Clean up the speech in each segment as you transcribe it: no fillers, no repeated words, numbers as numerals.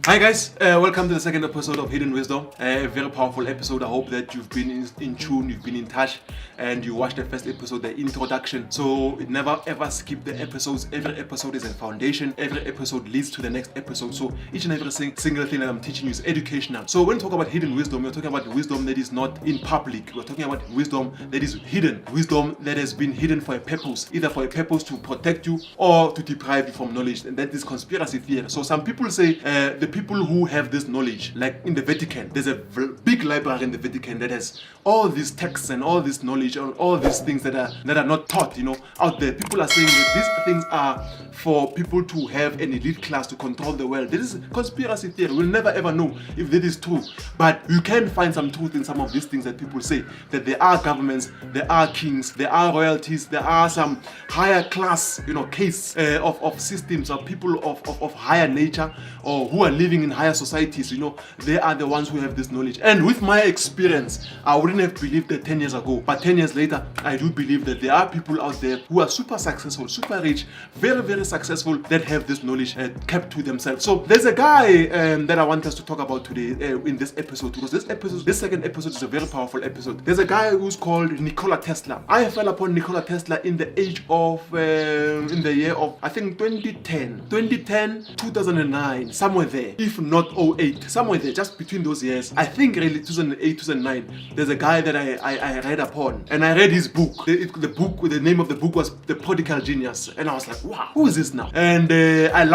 Hi guys, welcome to the second episode of Hidden Wisdom. A very powerful episode. I hope that you've been in tune, you've been in touch, and you watched the first episode, the introduction. So never ever skip the episodes. Every episode is a foundation. Every episode leads to the next episode. So each and every single thing that I'm teaching you is educational. So when we talk about hidden wisdom, we're talking about wisdom that is not in public. We're talking about wisdom that is hidden. Wisdom that has been hidden for a purpose, either for a purpose to protect you or to deprive you from knowledge. And that is conspiracy theory. So some people say the people who have this knowledge, like in the Vatican, there's a big library in the Vatican that has all these texts and all this knowledge and all these things that are not taught, out there. People are saying that these things are for people to have an elite class to control the world. This is conspiracy theory. We'll never ever know if that is true. But you can find some truth in some of these things that people say, that there are governments, there are kings, there are royalties, there are some higher class, case of systems of people of higher nature or who are living in higher societies. They are the ones who have this knowledge. And with my experience, I wouldn't have believed that 10 years ago. But 10 years later, I do believe that there are people out there who are super successful, super rich, very, very successful, that have this knowledge kept to themselves. So there's a guy that I want us to talk about today in this episode, because this second episode is a very powerful episode. There's a guy who's called Nikola Tesla. I fell upon Nikola Tesla in the year of, I think, 2010, 2009, somewhere there, if not 08, somewhere there, just between those years. I think really 2008, 2009. There's a guy that I read upon, and I read his book. The name of the book was The Prodigal Genius, and I was like, wow, who is this now? And I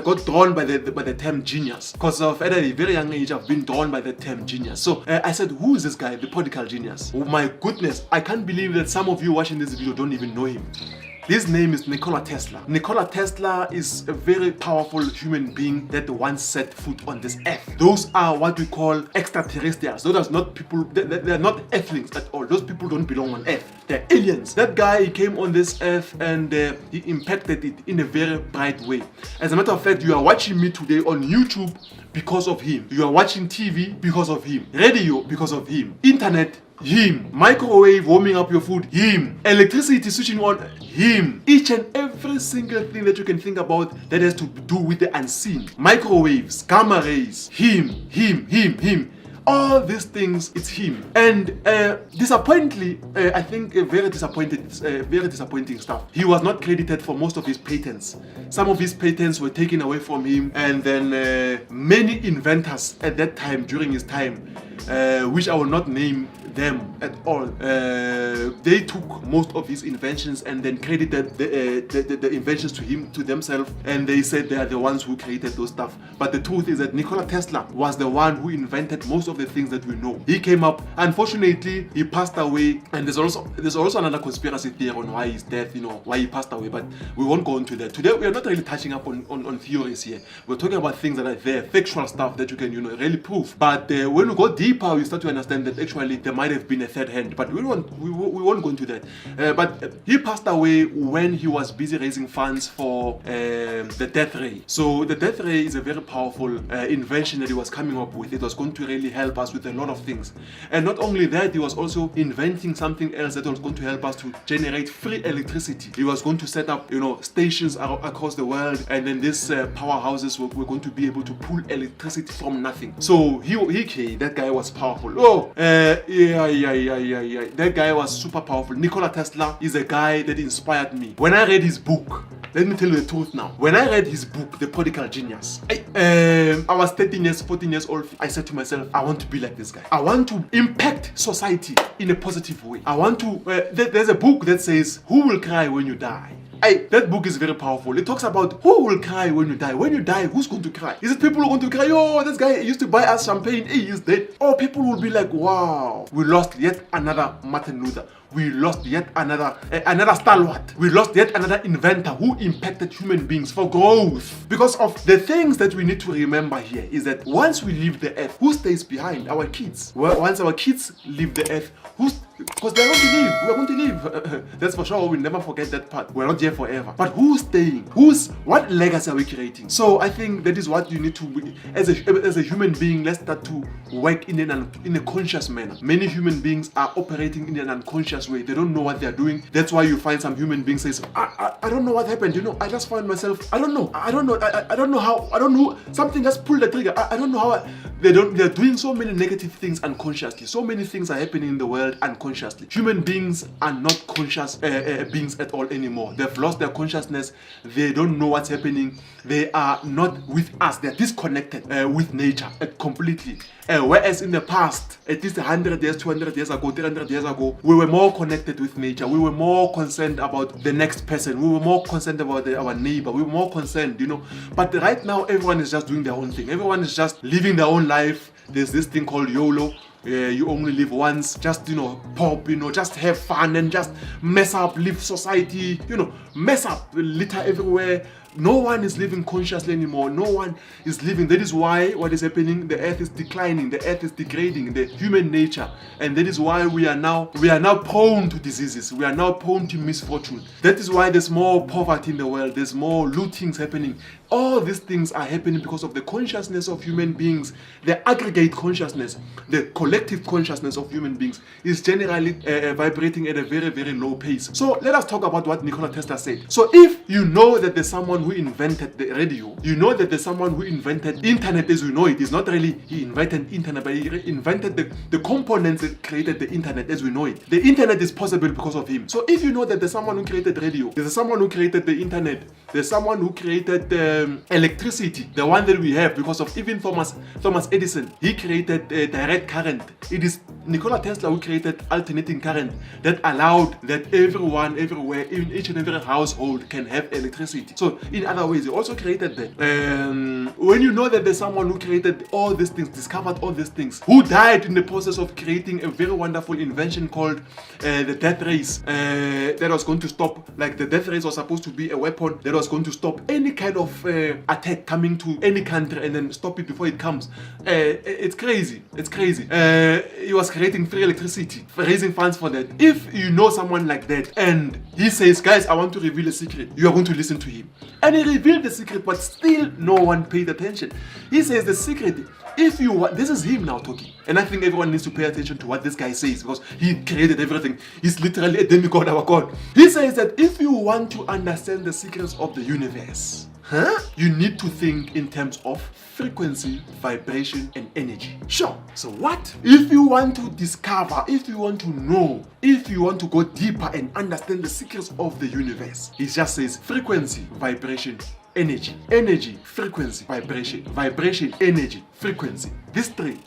got drawn by the term genius, because at a very young age I've been drawn by the term genius. So I said, who is this guy, the Prodigal Genius? Oh my goodness, I can't believe that some of you watching this video don't even know him. His name is Nikola Tesla. Nikola Tesla is a very powerful human being that once set foot on this earth. Those are what we call extraterrestrials. Those are not people, they're not earthlings at all. Those people don't belong on earth. They're aliens. That guy, he came on this earth and he impacted it in a very bright way. As a matter of fact, you are watching me today on YouTube because of him. You are watching TV because of him. Radio because of him. Internet, him. Microwave warming up your food, him. Electricity switching on, him. Each and every single thing that you can think about that has to do with the unseen. Microwaves, gamma rays, him. All these things, it's him. And disappointingly, I think very disappointing stuff. He was not credited for most of his patents. Some of his patents were taken away from him, and then many inventors at that time, during his time, which I will not name them at all, they took most of his inventions and then credited the inventions to themselves, and they said they are the ones who created those stuff. But the truth is that Nikola Tesla was the one who invented most of the things that we know. He came up, unfortunately he passed away, and there's also another conspiracy theory on why he's dead, why he passed away, but we won't go into that. Today we are not really touching up on theories here. We're talking about things that are there, factual stuff that you can really prove. But when we go deeper, we start to understand that actually there might have been a third hand, but we won't go into that. But he passed away when he was busy raising funds for the death ray. So the death ray is a very powerful invention that he was coming up with. It was going to really help us with a lot of things. And not only that, he was also inventing something else that was going to help us to generate free electricity. He was going to set up stations across the world, and then these powerhouses were going to be able to pull electricity from nothing. So that guy was powerful. That guy was super powerful. Nikola Tesla is a guy that inspired me. When I read his book, let me tell you the truth now. When I read his book, The Prodigal Genius, I was 13 years, 14 years old. I said to myself, I want to be like this guy. I want to impact society in a positive way. I want to, there's a book that says, who will cry when you die? That book is very powerful. It talks about who will cry when you die. When you die, who's going to cry? Is it people who are going to cry? Oh, this guy used to buy us champagne. He is dead. Or people will be like, wow, we lost yet another Martin Luther. We lost yet another stalwart. We lost yet another inventor who impacted human beings for growth. Because of the things that we need to remember here is that once we leave the earth, who stays behind? Our kids. Well, once our kids leave the earth, Because they're going to leave. We're going to leave. That's for sure. We'll never forget that part. We're not here forever. But who's staying? What legacy are we creating? So I think that is what you need to, as a human being, let's start to work in a conscious manner. Many human beings are operating in an unconscious way. They don't know what they're doing. That's why you find some human beings say, I don't know what happened. I just find myself, I don't know how, something just pulled the trigger. I don't know how. They're doing so many negative things unconsciously. So many things are happening in the world unconsciously. Human beings are not conscious beings at all anymore. They've lost their consciousness. They don't know what's happening. They are not with us. They're disconnected with nature completely. Whereas in the past, at least 100 years, 200 years ago, 300 years ago, we were more connected with nature. We were more concerned about the next person. We were more concerned about our neighbor. We were more concerned, But right now, everyone is just doing their own thing. Everyone is just living their own life. There's this thing called YOLO. You only live once. Just, pop, just have fun and just mess up, live society, mess up, litter everywhere. No one is living consciously anymore. No one is living. That is why what is happening, the earth is declining, the earth is degrading, the human nature. And that is why we are now prone to diseases. We are now prone to misfortune. That is why there's more poverty in the world. There's more lootings happening. All these things are happening because of the consciousness of human beings. The aggregate consciousness, the collective consciousness of human beings is generally vibrating at a very, very low pace. So let us talk about what Nikola Tesla said. So if you know that there's someone who invented the radio, you know that there's someone who invented internet as we know it. It's not really he invented internet, but he invented the components that created the internet as we know it. The internet is possible because of him. So if you know that there's someone who created radio, there's someone who created the internet, there's someone who created electricity, the one that we have because of even Thomas Edison. He created direct current. It is Nikola Tesla who created alternating current that allowed that everyone, everywhere, in each and every household can have electricity. So in other ways, he also created that. When you know that there's someone who created all these things, discovered all these things, who died in the process of creating a very wonderful invention called the death race, that was going to stop, like the death race was supposed to be a weapon that was going to stop any kind of attack coming to any country and then stop it before it comes. It's crazy. It's crazy. He was creating free electricity, raising funds for that. If you know someone like that and he says, guys, I want to reveal a secret, you are going to listen to him. And he revealed the secret, but still no one paid attention. He says the secret, if you want, this is him now talking. And I think everyone needs to pay attention to what this guy says because he created everything. He's literally a demigod, our God. He says that if you want to understand the secrets of the universe, you need to think in terms of frequency, vibration, and energy. Sure. So what? If you want to discover, if you want to know, if you want to go deeper and understand the secrets of the universe, he just says frequency, vibration, energy, frequency, vibration, energy, frequency. This three.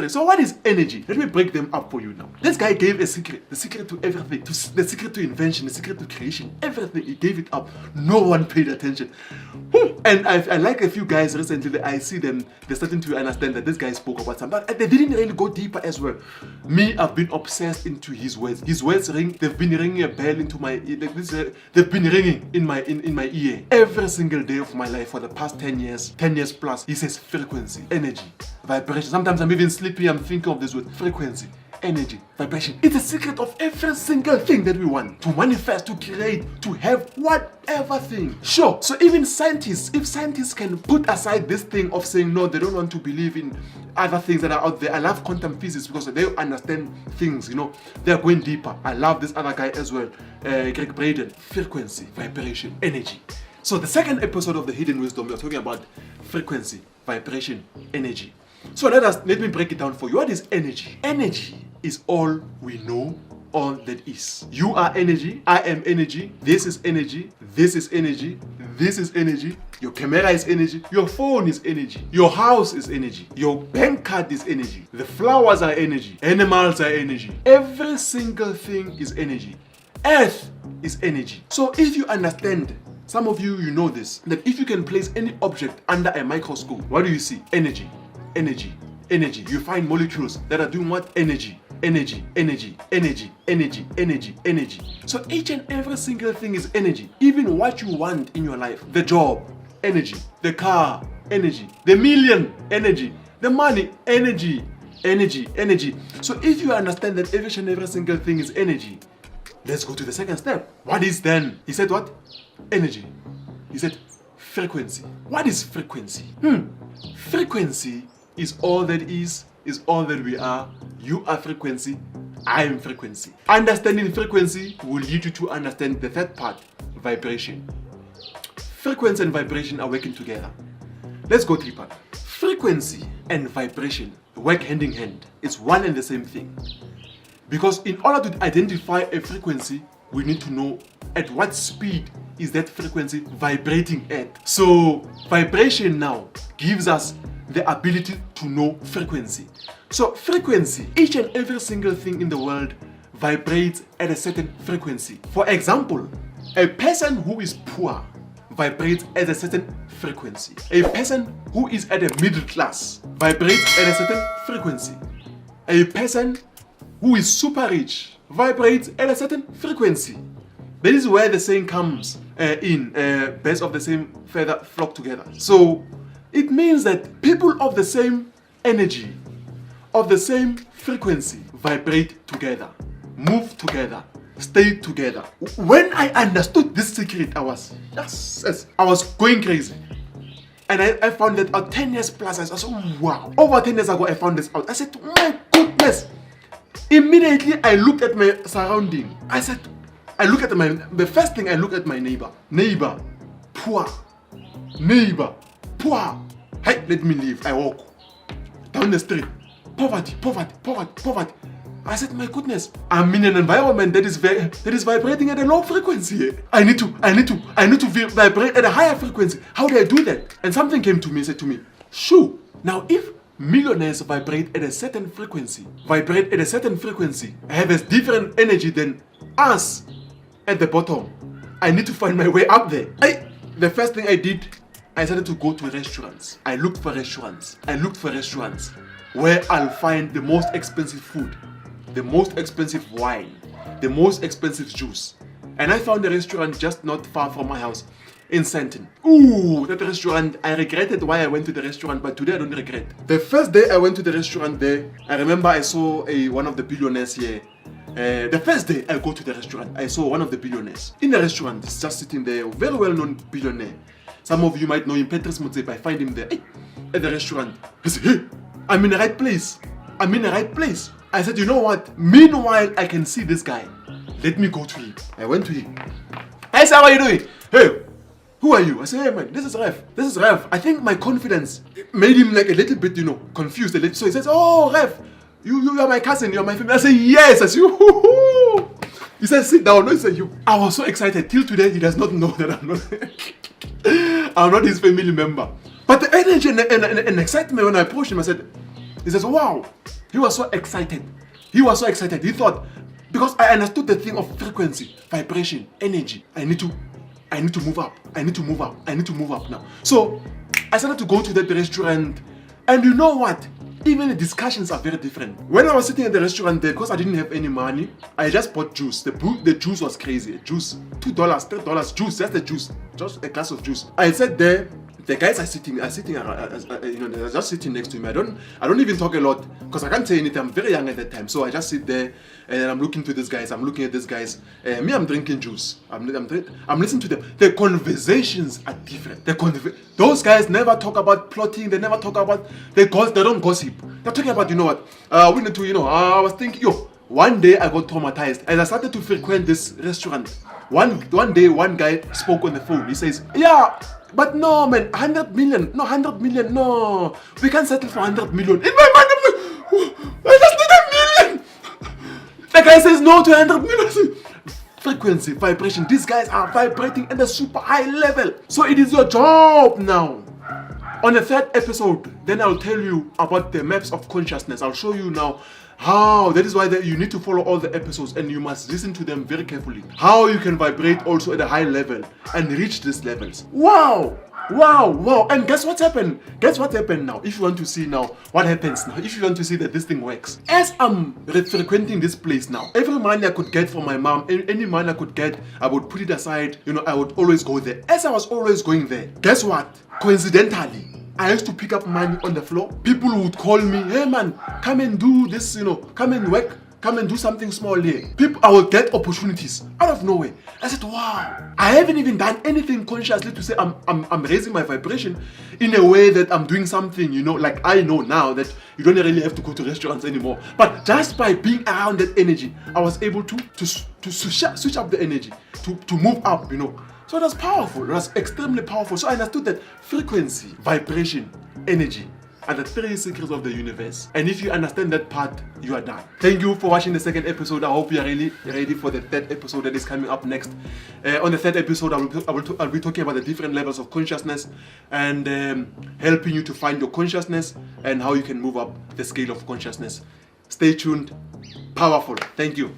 So what is energy? Let me break them up for you now. This guy gave a secret, the secret to everything, the secret to invention, the secret to creation, everything. He gave it up. No one paid attention. And I like a few guys recently, I see them, they're starting to understand that this guy spoke about something, but they didn't really go deeper as well. Me, I've been obsessed into his words. His words they've been ringing a bell into my ear. They've been ringing in my ear every single day of my life for the past 10 years plus. He says frequency, energy, vibration. Sometimes I'm even sleepy, I'm thinking of this word, frequency, energy, vibration. It's a secret of every single thing that we want to manifest, to create, to have whatever thing. Sure. So even scientists, if scientists can put aside this thing of saying no, they don't want to believe in other things that are out there. I love quantum physics because they understand things, they're going deeper. I love this other guy as well, Greg Braden. Frequency, vibration, energy. So the second episode of the Hidden Wisdom, we're talking about frequency, vibration, energy. So let me break it down for you. What is energy? Energy is all we know, all that is. You are energy, I am energy, this is energy, this is energy, this is energy, your camera is energy, your phone is energy, your house is energy, your bank card is energy, the flowers are energy, animals are energy, every single thing is energy. Earth is energy. So if you understand, some of you know this, that if you can place any object under a microscope, what do you see? Energy. You find molecules that are doing what? Energy. So each and every single thing is energy. Even what you want in your life, the job, energy, the car, energy, the million, energy, the money, energy. Energy, energy. So if you understand that every single thing is energy, let's go to the second step. What is then? He said what? Energy. He said frequency. What is frequency? Frequency is all that is all that we are. You are frequency, I am frequency. Understanding frequency will lead you to understand the third part, vibration. Frequency and vibration are working together. Let's go deeper. Frequency and vibration work hand in hand. It's one and the same thing. Because in order to identify a frequency, we need to know at what speed is that frequency vibrating at. So vibration now gives us the ability to know frequency. So frequency, each and every single thing in the world vibrates at a certain frequency. For example, a person who is poor vibrates at a certain frequency. A person who is at a middle class vibrates at a certain frequency. A person who is super rich vibrates at a certain frequency. That is where the saying comes in, birds of the same feather flock together. So it means that people of the same energy, of the same frequency, vibrate together, move together, stay together. When I understood this secret, I was going crazy. And I found that out 10 years plus. I said, wow. Over 10 years ago, I found this out. I said, my goodness. Immediately, I looked at my surrounding. The first thing I looked at my neighbor. Neighbor, poor. Neighbor, poor. Hey, let me leave. I walk down the street. Poverty, poverty, poverty, poverty. I said, my goodness, I'm in an environment that is vibrating at a low frequency. I need to vibrate at a higher frequency. How do I do that? And something came to me, said to me, shoo. Now, if millionaires vibrate at a certain frequency, have a different energy than us at the bottom, I need to find my way up there. The first thing I did, I started to go to restaurants. I looked for restaurants where I'll find the most expensive food, the most expensive wine, the most expensive juice. And I found a restaurant just not far from my house in Sandton. Ooh, that restaurant, I regretted why I went to the restaurant, but today I don't regret. The first day I went to the restaurant there, I remember I saw one of the billionaires here. The first day I go to the restaurant, I saw one of the billionaires. In the restaurant, he's just sitting there, very well-known billionaire. Some of you might know him, Petrus Motsepe. I find him there at the restaurant. I said, hey, I'm in the right place. I said, you know what? Meanwhile, I can see this guy. Let me go to him. I went to him. Hey, sir, how are you doing? Hey, who are you? I said, hey, man, this is Ref. I think my confidence made him like a little bit, confused a little. So he says, oh, Ref, you are my cousin, you are my family. I said, yes. I said, hoo-hoo. He said, sit down. No, he said, you. I was so excited. Till today, he does not know that I'm not his family member. But the energy and excitement when I approached him, he says, wow. He was so excited. He thought, because I understood the thing of frequency, vibration, energy. I need to move up. I need to move up now. So I started to go to that restaurant, and you know what? Even the discussions are very different. When I was sitting at the restaurant there, because I didn't have any money, I just bought juice. The juice was crazy. Juice, $2, $3 juice. That's the juice. Just a glass of juice. I sat there. The guys are sitting, they're just sitting next to me. I don't even talk a lot because I can't say anything. I'm very young at that time, so I just sit there and I'm looking to these guys. I'm looking at these guys. Me, I'm drinking juice. I'm listening to them. The conversations are different. Those guys never talk about plotting. They never talk about they don't gossip. They're talking about, you know what? We need to, I was thinking, one day I got traumatized as I started to frequent this restaurant. One day, one guy spoke on the phone. He says, yeah. But no, man, 100 million. No. We can't settle for 100 million. In my mind, I just need 1 million. The guy says no to 100 million. Frequency, vibration. These guys are vibrating at a super high level. So it is your job now. On the third episode, then I'll tell you about the maps of consciousness. I'll show you now how, that is why you need to follow all the episodes and you must listen to them very carefully. How you can vibrate also at a high level and reach these levels. Wow. And guess what happened? Now? If you want to see now what happens now, if you want to see that this thing works. As I'm frequenting this place now, every money I could get from my mom, any money I could get, I would put it aside. I would always go there. As I was always going there, guess what? Coincidentally, I used to pick up money on the floor. People would call me, hey man, come and do this, come and work, come and do something small here. I will get opportunities out of nowhere. I said, wow, I haven't even done anything consciously to say I'm raising my vibration in a way that I'm doing something, like I know now that you don't really have to go to restaurants anymore. But just by being around that energy, I was able to switch up the energy, to move up, So that's powerful. That's extremely powerful. So I understood that frequency, vibration, energy are the three secrets of the universe. And if you understand that part, you are done. Thank you for watching the second episode. I hope you are really ready for the third episode that is coming up next. On the third episode, I'll be talking about the different levels of consciousness and helping you to find your consciousness and how you can move up the scale of consciousness. Stay tuned. Powerful. Thank you.